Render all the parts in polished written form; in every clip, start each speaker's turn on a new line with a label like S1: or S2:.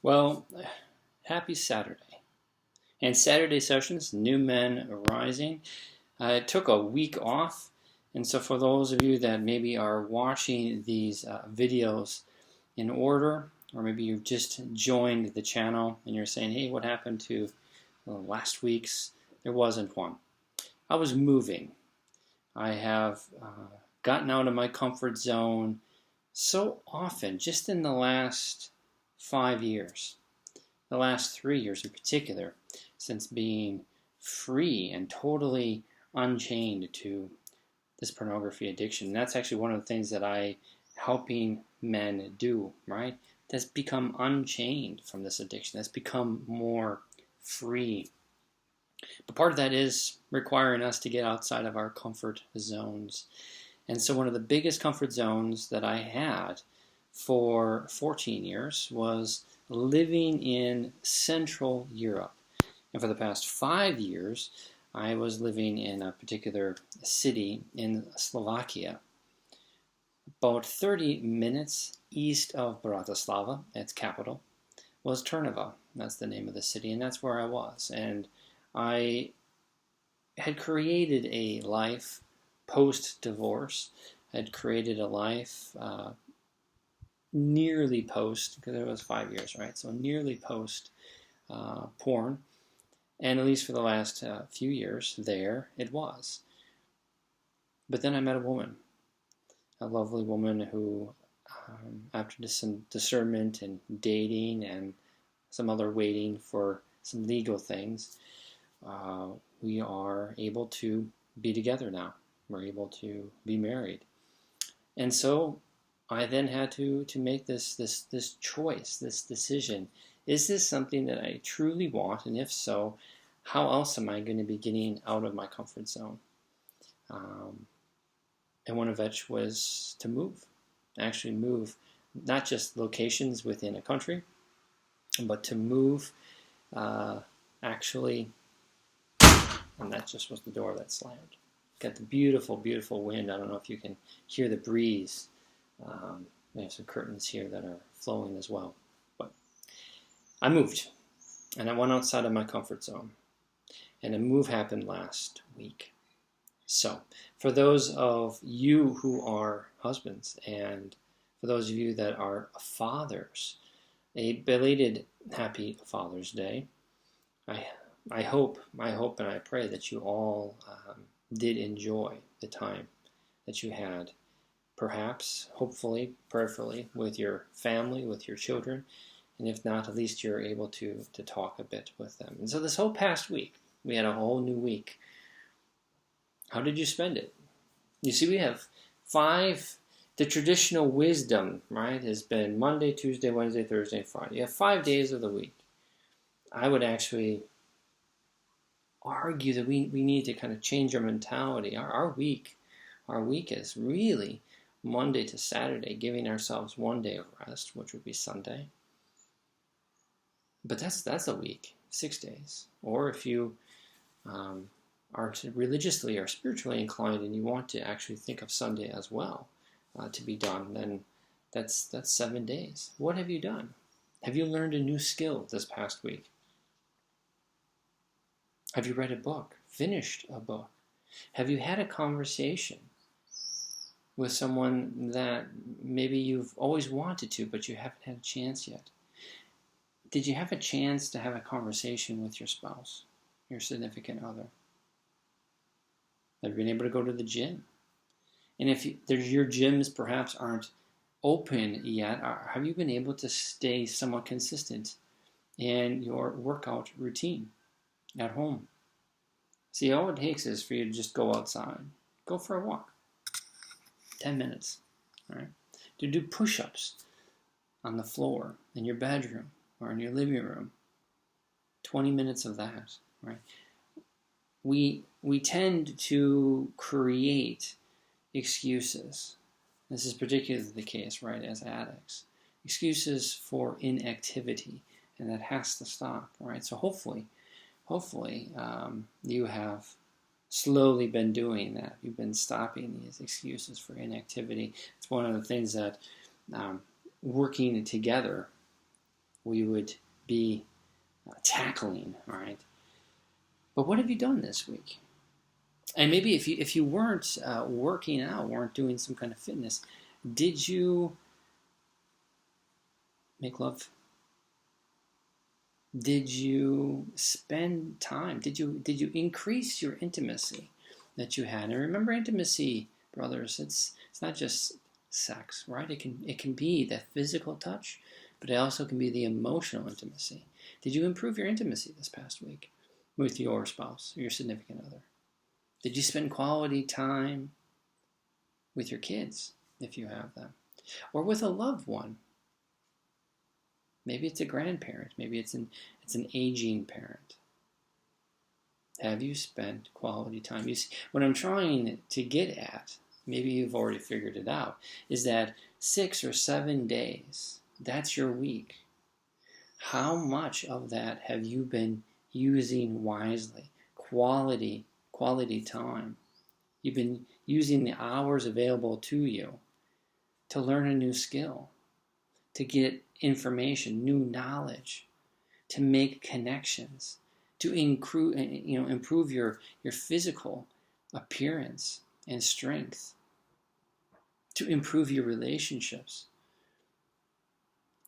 S1: Well, happy Saturday. And Saturday Sessions, New Men Rising. I took a week off, and so for those of you that maybe are watching these videos in order, or maybe you've just joined the channel and you're saying, hey, what happened to last week's? There wasn't one. I was moving. I have gotten out of my comfort zone so often, just in the last 5 years, the last 3 years in particular, since being free and totally unchained to this pornography addiction. And that's actually one of the things that I helping men do, right? That's become unchained from this addiction. That's become more free. But part of that is requiring us to get outside of our comfort zones. And so one of the biggest comfort zones that I had for 14 years was living in Central Europe. And for the past 5 years, I was living in a particular city in Slovakia, about 30 minutes east of Bratislava, its capital, was Trnava. That's the name of the city, and that's where I was. And I had created a life post-divorce. I had created a life nearly post, because it was 5 years, right? So nearly post porn. And at least for the last few years, there it was. But then I met a woman, a lovely woman who, after some discernment and dating and some other waiting for some legal things, we are able to be together now. We're able to be married. And so I then had to make this choice, this decision. Is this something that I truly want? And if so, how else am I going to be getting out of my comfort zone? And one of which was to move. Actually move, not just locations within a country, but to move actually, and that just was the door that slammed. Got the beautiful, beautiful wind. I don't know if you can hear the breeze. We have some curtains here that are flowing as well. But I moved, and I went outside of my comfort zone. And a move happened last week. So, for those of you who are husbands, and for those of you that are fathers, a belated happy Father's Day. I hope and I pray that you all did enjoy the time that you had, perhaps, hopefully, prayerfully, with your family, with your children, and if not, at least you're able to talk a bit with them. And so this whole past week, we had a whole new week. How did you spend it? You see, we have 5, the traditional wisdom, right, has been Monday, Tuesday, Wednesday, Thursday, Friday. You have 5 days of the week. I would actually argue that we need to kind of change our mentality. Our week is really Monday to Saturday, giving ourselves 1 day of rest, which would be Sunday. But that's a week, 6 days. Or if you are religiously or spiritually inclined and you want to actually think of Sunday as well to be done, then that's 7 days. What have you done? Have you learned a new skill this past week? Have you read a book? Finished a book? Have you had a conversation with someone that maybe you've always wanted to, but you haven't had a chance yet? Did you have a chance to have a conversation with your spouse, your significant other? Have you been able to go to the gym? And if your gyms perhaps aren't open yet, have you been able to stay somewhat consistent in your workout routine at home? See, all it takes is for you to just go outside. Go for a walk. 10 minutes. All right? To do push-ups on the floor in your bedroom or in your living room. 20 minutes of that. Right? We tend to create excuses. This is particularly the case, right, as addicts. Excuses for inactivity, and that has to stop, right? So hopefully, you have slowly been doing that. You've been stopping these excuses for inactivity. It's one of the things that working together we would be tackling, all right? But what have you done this week? And maybe if you weren't working out, weren't doing some kind of fitness, did you make love? Did you spend time? Did you increase your intimacy that you had? And remember, intimacy, brothers, it's not just sex, right? It can be the physical touch, but it also can be the emotional intimacy. Did you improve your intimacy this past week with your spouse, or your significant other? Did you spend quality time with your kids, if you have them, or with a loved one? Maybe it's a grandparent. Maybe it's an aging parent. Have you spent quality time? You see, what I'm trying to get at, maybe you've already figured it out, is that 6 or 7 days, that's your week. How much of that have you been using wisely? Quality time. You've been using the hours available to you to learn a new skill, to get information, new knowledge, to make connections, to improve your physical appearance and strength, to improve your relationships?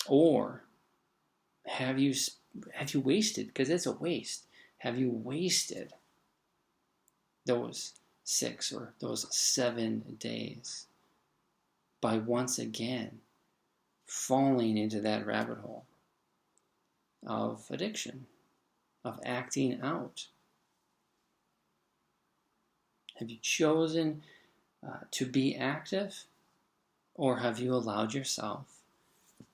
S1: Or have you wasted, because it's a waste, have you wasted those 6 or those 7 days by once again falling into that rabbit hole of addiction, of acting out? Have you chosen to be active, or have you allowed yourself,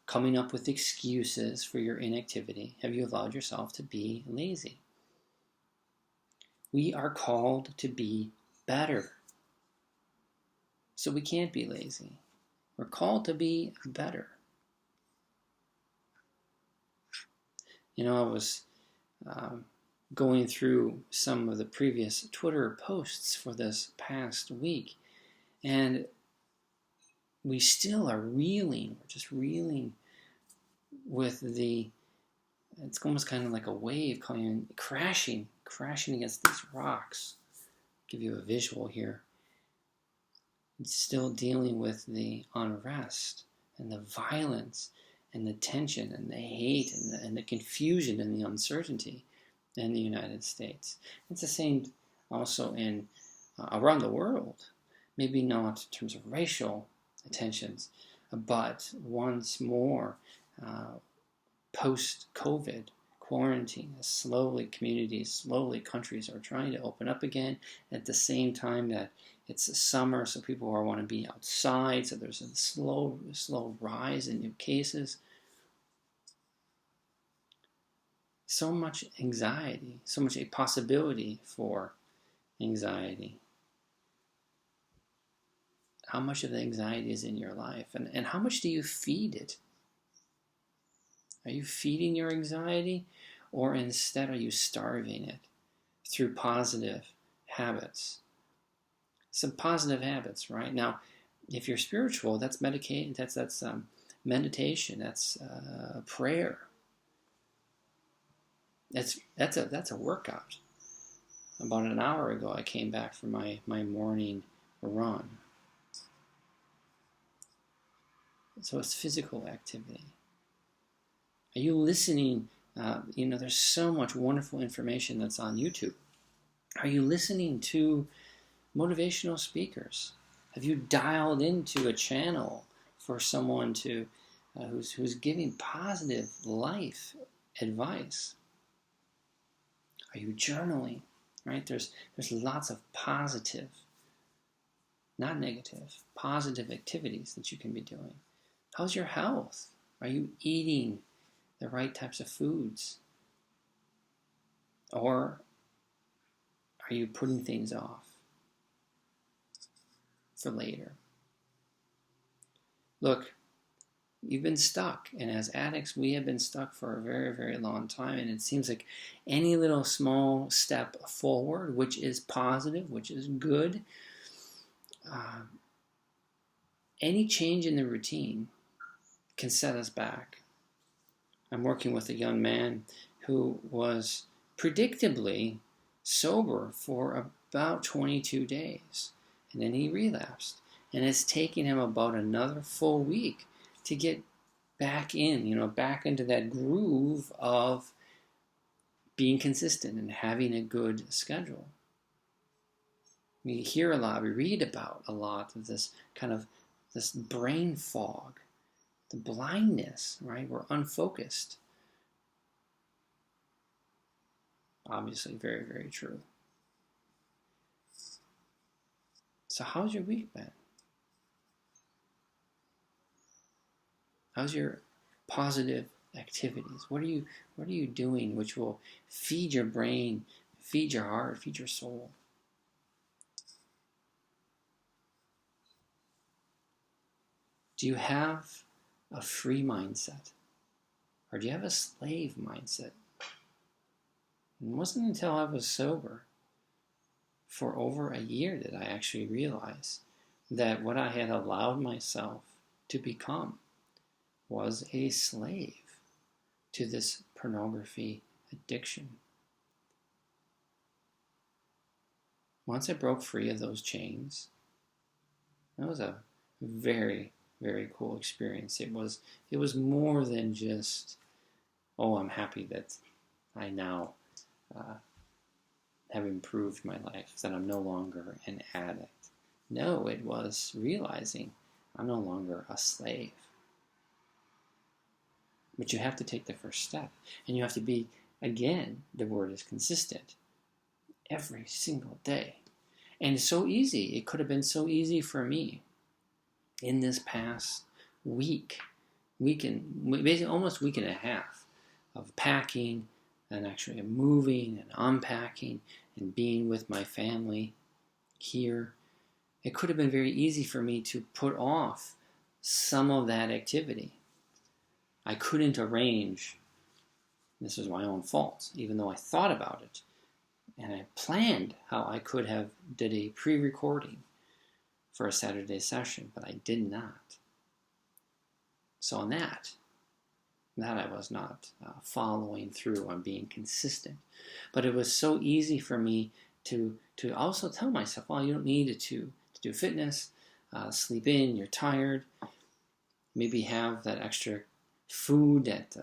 S1: coming up with excuses for your inactivity, have you allowed yourself to be lazy? We are called to be better, so we can't be lazy. We're called to be better. I was going through some of the previous Twitter posts for this past week, and we still are reeling. We're just reeling with it's almost kind of like a wave crashing against these rocks. I'll give you a visual here. It's still dealing with the unrest and the violence and the tension and the hate and the confusion and the uncertainty in the United States. It's the same also in around the world. Maybe not in terms of racial tensions, but once more, post-COVID quarantine, communities, countries are trying to open up again at the same time that it's summer, so people want to be outside, so there's a slow rise in new cases. So much anxiety, so much a possibility for anxiety. How much of the anxiety is in your life, and how much do you feed it? Are you feeding your anxiety, or instead are you starving it through positive habits? Some positive habits, right? Now, if you're spiritual, that's meditation, that's prayer. That's a workout. About an hour ago, I came back from my morning run. So it's physical activity. Are you listening? There's so much wonderful information that's on YouTube. Are you listening to motivational speakers? Have you dialed into a channel for someone who's giving positive life advice? Are you journaling? Right? There's lots of positive, not negative, positive activities that you can be doing. How's your health? Are you eating the right types of foods? Or are you putting things off for later? Look, you've been stuck, and as addicts, we have been stuck for a very, very long time, and it seems like any little small step forward, which is positive, which is good, any change in the routine can set us back. I'm working with a young man who was predictably sober for about 22 days. And then he relapsed. And it's taken him about another full week to get back into that groove of being consistent and having a good schedule. We hear a lot, we read about a lot of this kind of this brain fog, the blindness, right? We're unfocused. Obviously, very, very true. So how's your week been? How's your positive activities? What are you doing which will feed your brain, feed your heart, feed your soul? Do you have a free mindset? Or do you have a slave mindset? It wasn't until I was sober for over a year that I actually realized that what I had allowed myself to become was a slave to this pornography addiction. Once I broke free of those chains, that was a very, very cool experience. It was more than just, oh, I'm happy that I now have improved my life, that I'm no longer an addict. No, it was realizing I'm no longer a slave. But you have to take the first step. And you have to be, again, the word is consistent, every single day. And it's so easy. It could have been so easy for me in this past basically almost week and a half of packing and actually moving and unpacking and being with my family here. It could have been very easy for me to put off some of that activity. I couldn't arrange, this was my own fault, even though I thought about it. And I planned how I could have did a pre-recording for a Saturday session, but I did not. So on that I was not following through on being consistent. But it was so easy for me to also tell myself, well, you don't need to do fitness, sleep in, you're tired, maybe have that extra food that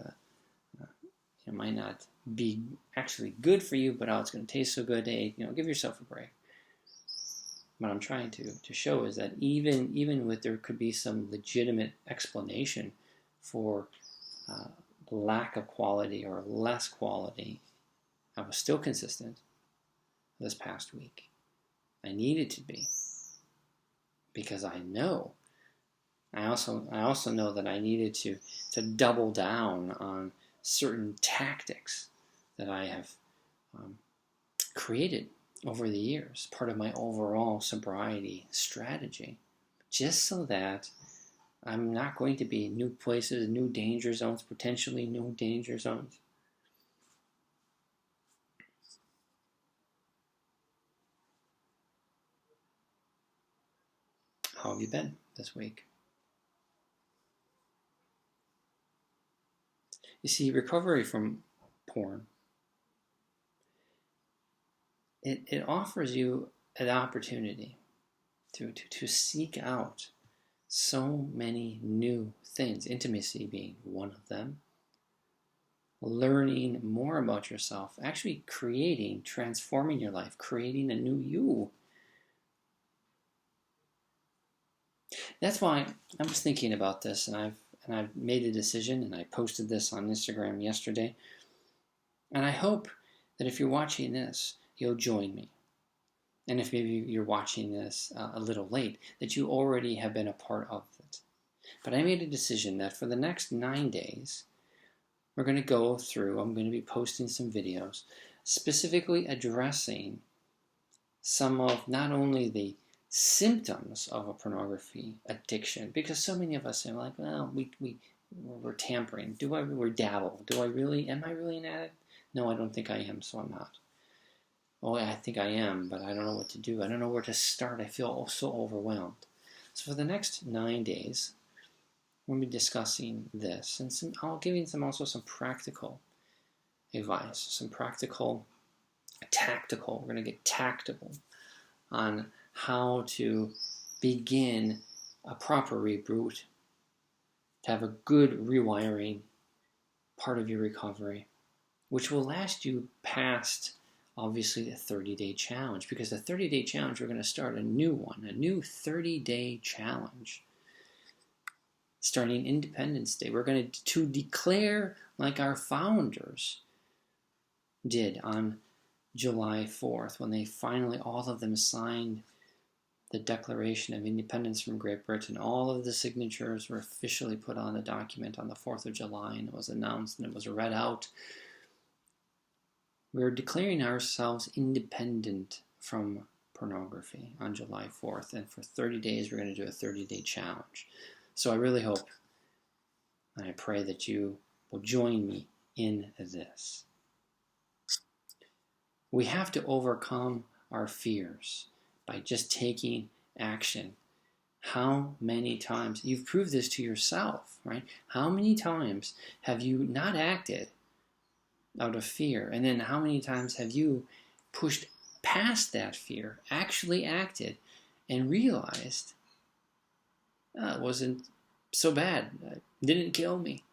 S1: might not be actually good for you, but it's going to taste so good. Hey, give yourself a break. What I'm trying to show is that even with there could be some legitimate explanation for lack of quality or less quality, I was still consistent this past week. I needed to be, because I also know that I needed to double down on certain tactics that I have created over the years, part of my overall sobriety strategy, just so that I'm not going to be in new places, new danger zones, potentially new danger zones. How have you been this week? You see, recovery from porn, it offers you an opportunity to seek out so many new things, intimacy being one of them, learning more about yourself, actually transforming your life, creating a new you. That's why I was thinking about this, and I've made a decision, and I posted this on Instagram yesterday. And I hope that if you're watching this, you'll join me. And if maybe you're watching this a little late, that you already have been a part of it. But I made a decision that for the next 9 days, we're going to go through, I'm going to be posting some videos specifically addressing some of not only the symptoms of a pornography addiction, because so many of us are like, well, we're tampering. We're dabble. Am I really an addict? No, I don't think I am, so I'm not. Oh, I think I am, but I don't know what to do. I don't know where to start. I feel so overwhelmed. So for the next 9 days, we'll be discussing this, and I'll give you some practical advice, some practical, tactical. We're going to get tactical on how to begin a proper reboot, to have a good rewiring part of your recovery, which will last you past, obviously, the 30-day challenge. Because the 30-day challenge, we're going to start a new one, a new 30-day challenge. Starting Independence Day, we're going to declare, like our founders did on July 4th, when they finally, all of them, signed the Declaration of Independence from Great Britain. All of the signatures were officially put on the document on the 4th of July, and it was announced and it was read out. We're declaring ourselves independent from pornography on July 4th, and for 30 days we're going to do a 30-day challenge. So I really hope and I pray that you will join me in this. We have to overcome our fears by just taking action. How many times, you've proved this to yourself, right? How many times have you not acted out of fear? And then how many times have you pushed past that fear, actually acted, and realized, oh, it wasn't so bad, it didn't kill me?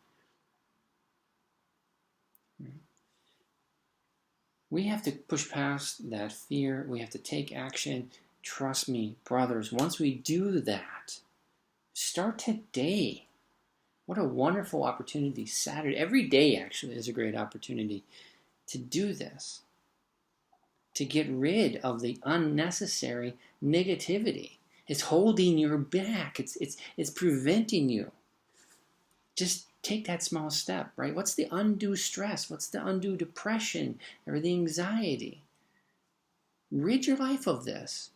S1: We have to push past that fear. We have to take action. Trust me, brothers, once we do that, start today. What a wonderful opportunity. Saturday, every day actually is a great opportunity to do this, to get rid of the unnecessary negativity. It's holding you back. It's preventing you. Just take that small step, right? What's the undue stress? What's the undue depression or the anxiety? Rid your life of this.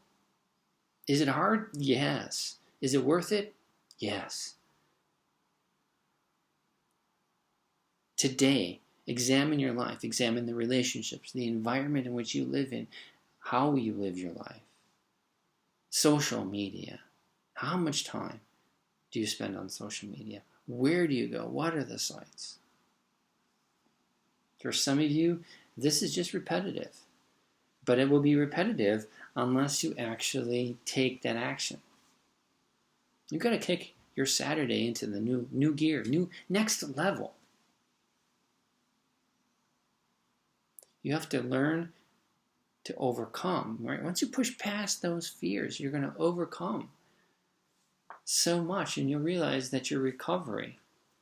S1: Is it hard? Yes. Is it worth it? Yes. Today, examine your life. Examine the relationships, the environment in which you live in, how you live your life. Social media. How much time do you spend on social media? Where do you go? What are the sites? For some of you, this is just repetitive. But it will be repetitive unless you actually take that action. You've got to kick your Saturday into the new gear, next level. You have to learn to overcome, right? Once you push past those fears, you're going to overcome so much, and you'll realize that your recovery,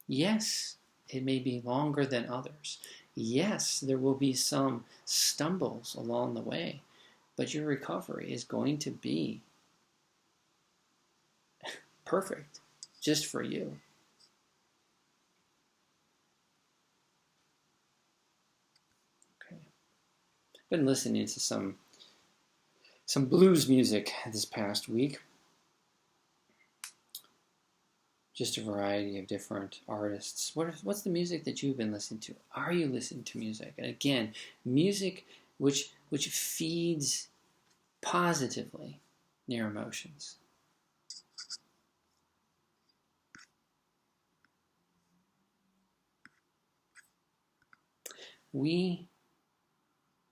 S1: yes, it may be longer than others. Yes, there will be some stumbles along the way, but your recovery is going to be perfect just for you. Okay. I've been listening to some blues music this past week. Just a variety of different artists. What's the music that you've been listening to? Are you listening to music? And again, music which feeds positively your emotions. We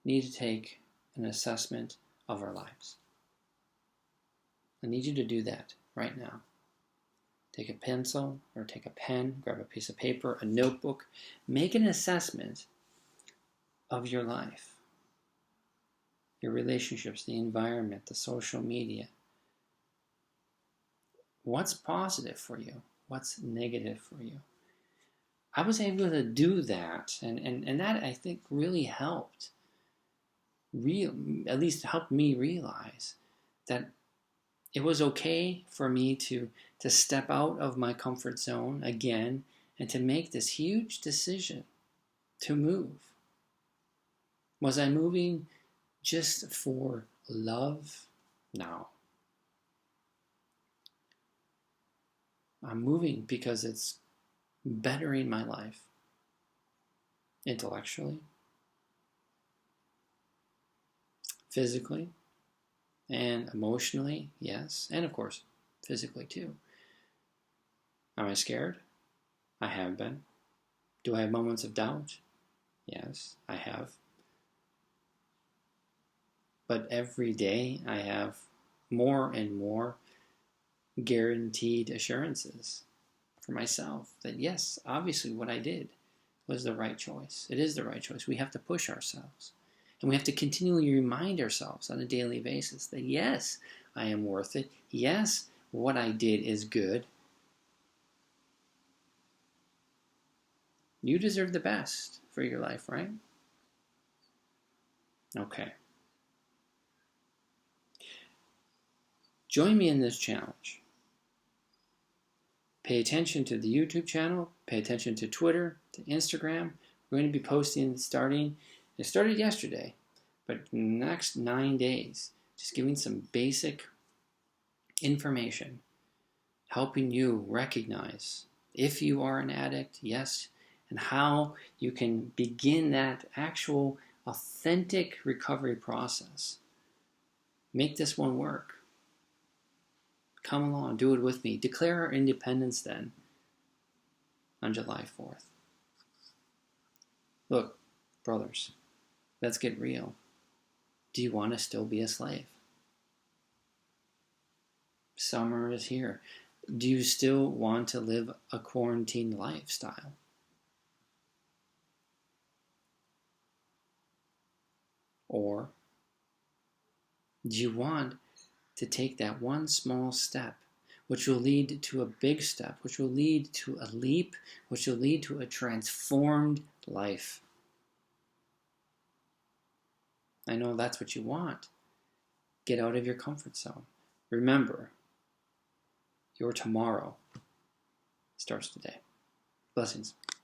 S1: need to take an assessment of our lives. I need you to do that right now. Take a pencil or take a pen, grab a piece of paper, a notebook. Make an assessment of your life, your relationships, the environment, the social media. What's positive for you? What's negative for you? I was able to do that, and that, I think, really helped. At least helped me realize that it was okay for me to step out of my comfort zone again and to make this huge decision to move. Was I moving just for love? No. I'm moving because it's bettering my life intellectually, physically, and emotionally, yes, and of course, physically too. Am I scared? I have been. Do I have moments of doubt? Yes, I have. But every day I have more and more guaranteed assurances for myself that yes, obviously what I did was the right choice. It is the right choice. We have to push ourselves. And we have to continually remind ourselves on a daily basis that yes, I am worth it. Yes, what I did is good. You deserve the best for your life, right? Okay. Join me in this challenge. Pay attention to the YouTube channel. Pay attention to Twitter, to Instagram. We're going to be posting it started yesterday, but in the next 9 days, just giving some basic information, helping you recognize if you are an addict, yes, and how you can begin that actual authentic recovery process. Make this one work. Come along, do it with me. Declare our independence then on July 4th. Look, brothers, let's get real. Do you want to still be a slave? Summer is here. Do you still want to live a quarantine lifestyle? Or do you want to take that one small step, which will lead to a big step, which will lead to a leap, which will lead to a transformed life? I know that's what you want. Get out of your comfort zone. Remember, your tomorrow starts today. Blessings.